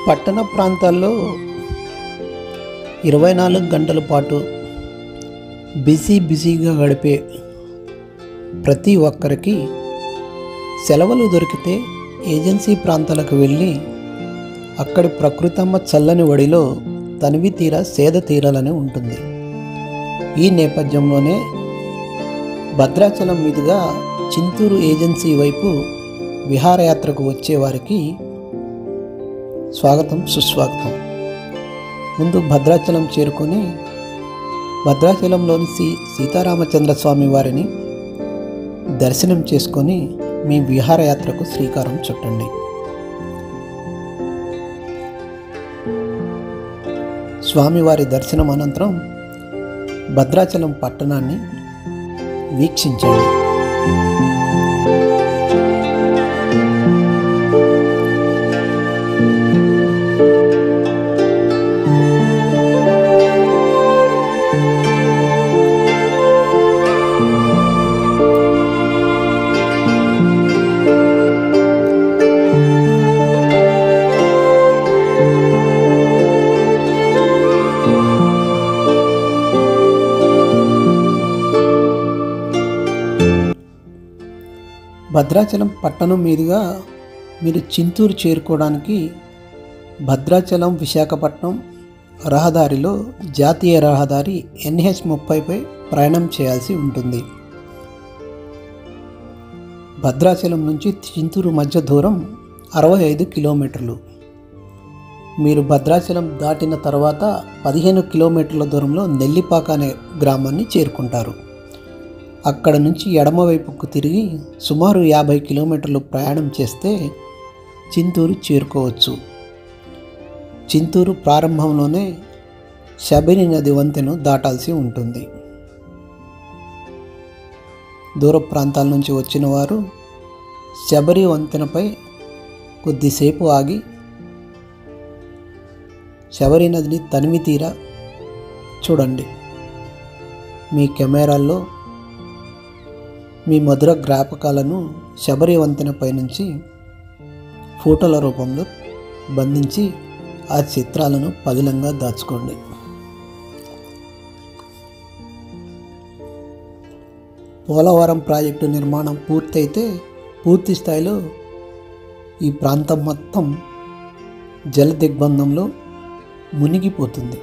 పట్టణ ప్రాంతాల్లో 24 గంటల పాటు బిజీగా గడిపే ప్రతి ఒక్కరికి సెలవులు దొరికితే ఏజెన్సీ ప్రాంతాలకు వెళ్ళి అక్కడి ప్రకృతమ్మ చల్లని ఒడిలో తనివి తీరా సేద తీరాలని ఉంటుంది. ఈ నేపథ్యంలోనే భద్రాచలం మీదుగా చింతూరు ఏజెన్సీ వైపు విహారయాత్రకు వచ్చేవారికి స్వాగతం సుస్వాగతం. ముందు భద్రాచలం చేరుకొని భద్రాచలంలోని సీతారామచంద్ర స్వామి వారిని దర్శనం చేసుకొని మీ విహారయాత్రకు శ్రీకారం చుట్టండి. స్వామివారి దర్శనం అనంతరం భద్రాచలం పట్టణాన్ని వీక్షించండి. భద్రాచలం పట్టణం మీదుగా మీరు చింతూరు చేరుకోవడానికి భద్రాచలం విశాఖపట్నం రహదారిలో జాతీయ రహదారి NH30పై ప్రయాణం చేయాల్సి ఉంటుంది. భద్రాచలం నుంచి చింతూరు మధ్య దూరం 65 కిలోమీటర్లు. మీరు భద్రాచలం దాటిన తర్వాత 15 కిలోమీటర్ల దూరంలో నెల్లిపాక అనే గ్రామాన్ని చేరుకుంటారు. అక్కడ నుంచి ఎడమవైపుకు తిరిగి సుమారు 50 కిలోమీటర్లు ప్రయాణం చేస్తే చింతూరు చేరుకోవచ్చు. చింతూరు ప్రారంభంలోనే శబరి నది వంతెను దాటాల్సి ఉంటుంది. దూర ప్రాంతాల నుంచి వచ్చిన వారు శబరి వంతెనపై కొద్దిసేపు ఆగి శబరి నదిని తనివి తీరా చూడండి. మీ కెమెరాల్లో మీ మధుర జ్ఞాపకాలను శబరి వంతెనపై నుంచి ఫోటోల రూపంలో బంధించి ఆ చిత్రాలను పదిలంగా దాచుకోండి. పోలవరం ప్రాజెక్టు నిర్మాణం పూర్తయితే పూర్తి స్థాయిలో ఈ ప్రాంతం మొత్తం జల దిగ్బంధంలో మునిగిపోతుంది.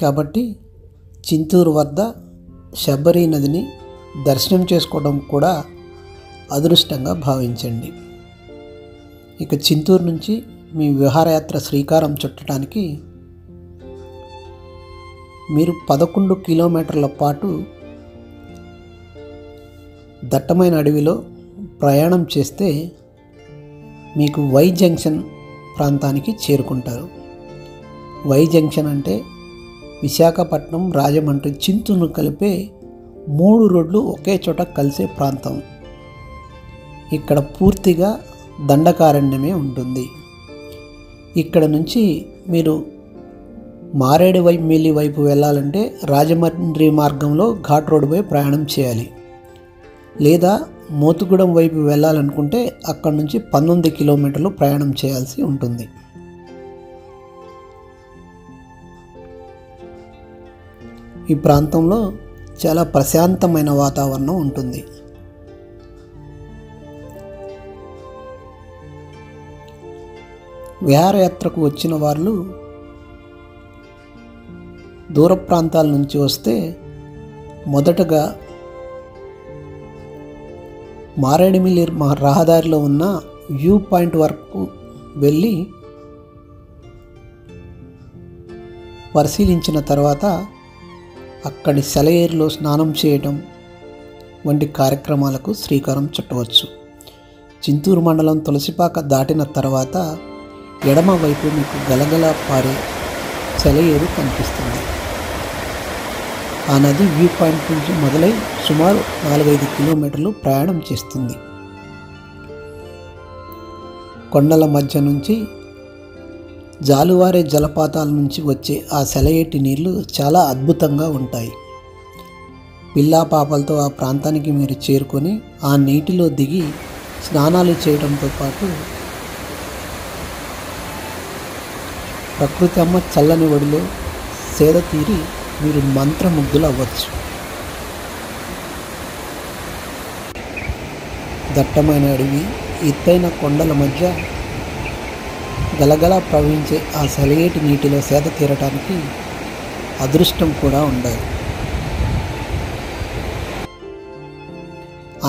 కాబట్టి చింతూరు వద్ద శబరి నదిని దర్శనం చేసుకోవడం కూడా అదృష్టంగా భావించండి. ఇక చింతూరు నుంచి మీ విహారయాత్ర శ్రీకారం చుట్టడానికి మీరు 11 కిలోమీటర్ల పాటు దట్టమైన అడవిలో ప్రయాణం చేస్తే మీకు వై జంక్షన్ ప్రాంతానికి చేరుకుంటారు. వై జంక్షన్ అంటే విశాఖపట్నం రాజమండ్రి చింతూరును కలిపే 3 రోడ్లు ఒకే చోట కలిసే ప్రాంతం. ఇక్కడ పూర్తిగా దండకారణ్యమే ఉంటుంది. ఇక్కడ నుంచి మీరు మారేడుమిల్లి వైపు వెళ్ళాలంటే రాజమండ్రి మార్గంలో ఘాట్ రోడ్డుపై ప్రయాణం చేయాలి. లేదా మోతుగూడెం వైపు వెళ్ళాలనుకుంటే అక్కడ నుంచి 19 కిలోమీటర్లు ప్రయాణం చేయాల్సి ఉంటుంది. ఈ ప్రాంతంలో చాలా ప్రశాంతమైన వాతావరణం ఉంటుంది. విహారయాత్రకు వచ్చిన వాళ్ళు దూర ప్రాంతాల నుంచి వస్తే మొదటగా మారేడుమిల్లి రహదారిలో ఉన్న వ్యూ పాయింట్ వరకు వెళ్ళి పరిశీలించిన తర్వాత అక్కడి సెలయేరులో స్నానం చేయడం వంటి కార్యక్రమాలకు శ్రీకారం చుట్టవచ్చు. చింతూరు మండలం తులసిపాక దాటిన తర్వాత ఎడమ వైపు మీకు గలగల పారే సెలయేరు కనిపిస్తుంది. ఆ నది వ్యూ పాయింట్ నుంచి మొదలై సుమారు 4-5 కిలోమీటర్లు ప్రయాణం చేస్తుంది. కొండల మధ్య నుంచి జాలువారే జలపాతాల నుంచి వచ్చే ఆ సెలయేటి నీళ్లు చాలా అద్భుతంగా ఉంటాయి. పిల్లా పాపలతో ఆ ప్రాంతానికి మీరు చేరుకొని ఆ నీటిలో దిగి స్నానాలు చేయడంతో పాటు ప్రకృతి అమ్మ చల్లని ఒడిలో సేద తీరి మీరు మంత్రముగ్ధులు అవ్వచ్చు. దట్టమైన అడవి, ఎత్తైన కొండల మధ్య గలగలా ప్రవహించే ఆ సెలయేటి నీటిలో సేద తీరటానికి అదృష్టం కూడా ఉండాలి.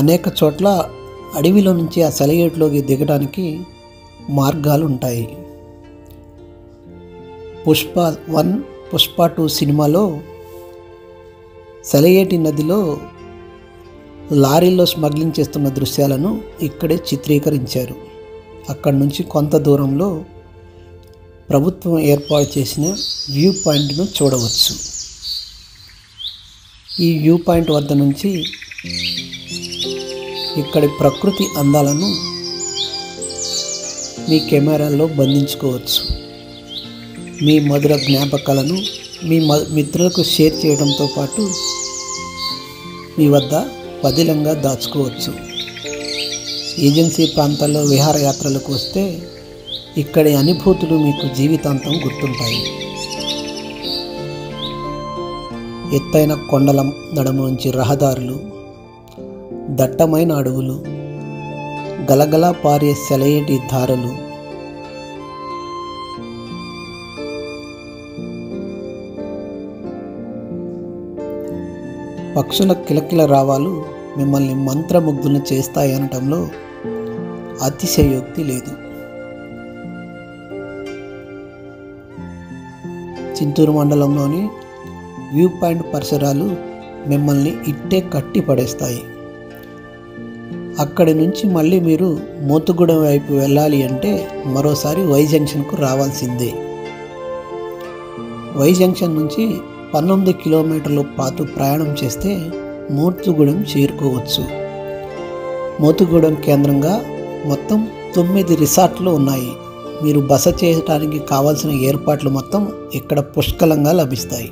అనేక చోట్ల అడవిలో నుంచి ఆ సెలయేటిలోకి దిగడానికి మార్గాలు ఉంటాయి. పుష్ప 1, పుష్ప 2 సినిమాలో సెలయేటి నదిలో లారీల్లో స్మగ్లింగ్ చేస్తున్న దృశ్యాలను ఇక్కడే చిత్రీకరించారు. అక్కడి నుంచి కొంత దూరంలో ప్రభుత్వం ఏర్పాటు చేసిన వ్యూ పాయింట్ను చూడవచ్చు. ఈ వ్యూ పాయింట్ వద్ద నుంచి ఇక్కడి ప్రకృతి అందాలను మీ కెమెరాల్లో బంధించుకోవచ్చు. మీ మధుర జ్ఞాపకాలను మీ మిత్రులకు షేర్ చేయడంతో పాటు మీ వద్ద పదిలంగా దాచుకోవచ్చు. ఏజెన్సీ ప్రాంతాల్లో విహారయాత్రలకు వస్తే ఇక్కడి అనుభూతులు మీకు జీవితాంతం గుర్తుంటాయి. ఎత్తైన కొండల నడుమ నుంచి రహదారులు, దట్టమైన అడవులు, గలగలా పారే సెలయేటి ధారలు, పక్షుల కిలకిల రావాలు మిమ్మల్ని మంత్రముగ్ధులను చేస్తాయనటంలో అతిశయోక్తి లేదు. చింతూరు మండలంలోని వ్యూ పాయింట్ పరిసరాలు మిమ్మల్ని ఇట్టే కట్టి పడేస్తాయి. అక్కడి నుంచి మళ్ళీ మీరు మోతుగూడెం వైపు వెళ్ళాలి అంటే మరోసారి వై జంక్షన్కు రావాల్సిందే. వై జంక్షన్ నుంచి 19 కిలోమీటర్ల పాటు ప్రయాణం చేస్తే మోతుగూడెం చేరుకోవచ్చు. మోతుగూడెం కేంద్రంగా మొత్తం 9 రిసార్ట్లు ఉన్నాయి. మీరు బస చేయడానికి కావాల్సిన ఏర్పాట్లు మొత్తం ఇక్కడ పుష్కలంగా లభిస్తాయి.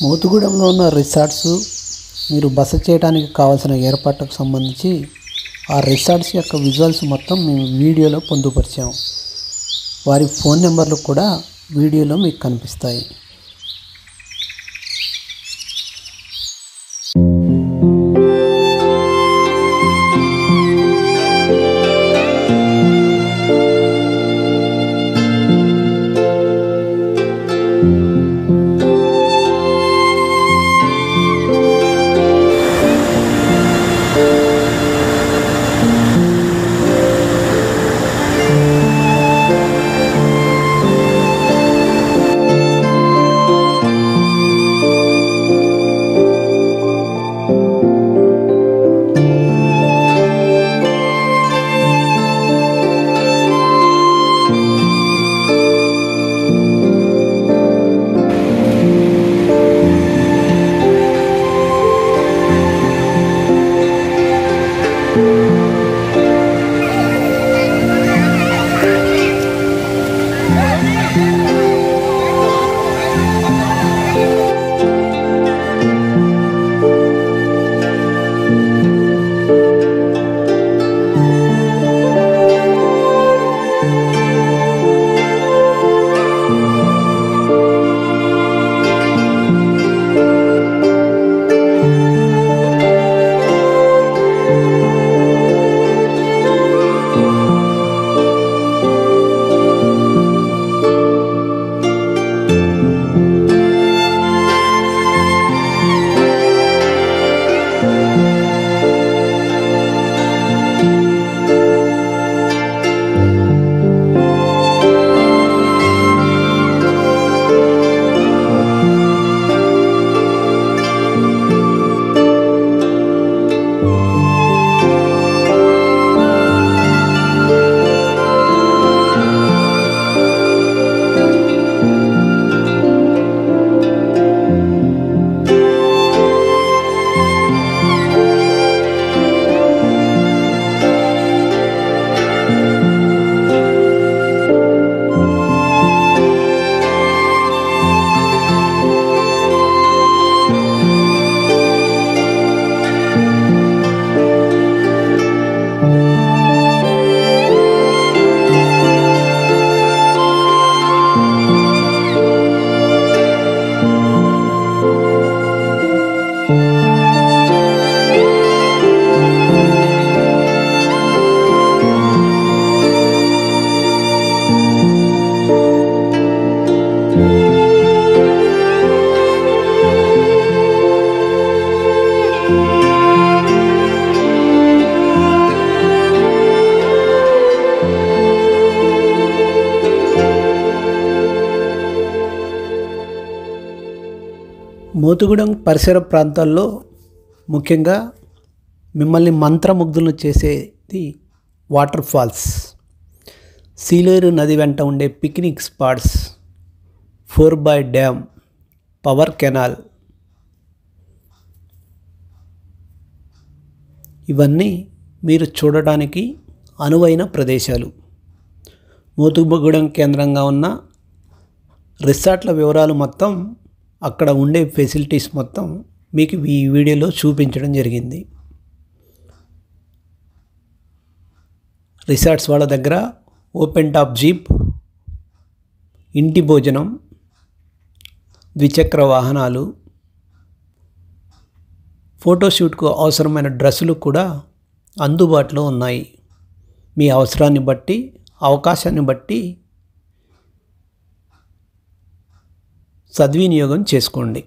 మోతుగూడెంలో ఉన్న రిసార్ట్స్, మీరు బస చేయడానికి కావాల్సిన ఏర్పాట్లకు సంబంధించి ఆ రిసార్ట్స్ యొక్క విజువల్స్ మొత్తం మేము వీడియోలో పొందుపరిచాము. వారి ఫోన్ నెంబర్లు కూడా వీడియోలో మీకు కనిపిస్తాయి. మోతుగూడెం పరిసర ప్రాంతాల్లో ముఖ్యంగా మిమ్మల్ని మంత్రముగ్ధులను చేసేది వాటర్ ఫాల్స్, సీలేరు నది వెంట ఉండే picnic spots, 4x dam, power canal, ఇవన్నీ మీరు చూడడానికి అనువైన ప్రదేశాలు. మోతుగూడెం కేంద్రంగా ఉన్న రిసార్ట్ల వివరాలు మొత్తం, అక్కడ ఉండే ఫెసిలిటీస్ మొత్తం మీకు ఈ వీడియోలో చూపించడం జరిగింది. రిసార్ట్స్ వాళ్ళ దగ్గర ఓపెన్ టాప్ జీప్, ఇంటి భోజనం, ద్విచక్ర వాహనాలు, ఫోటోషూట్కు అవసరమైన డ్రెస్సులు కూడా అందుబాటులో ఉన్నాయి. మీ అవసరాన్ని బట్టి, అవకాశాన్ని బట్టి సద్వినియోగం చేసుకోండి.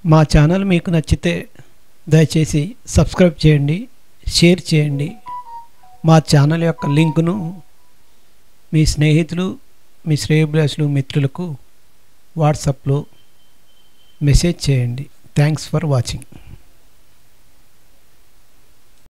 మా ఛానల్ మీకు నచ్చితే దయచేసి సబ్స్క్రైబ్ చేయండి, షేర్ చేయండి. మా ఛానల్ యొక్క లింకును మీ స్నేహితులు, మీ శ్రేయోభిలాషులు, మిత్రులకు వాట్సాప్లో మెసేజ్ చేయండి. Thanks for watching.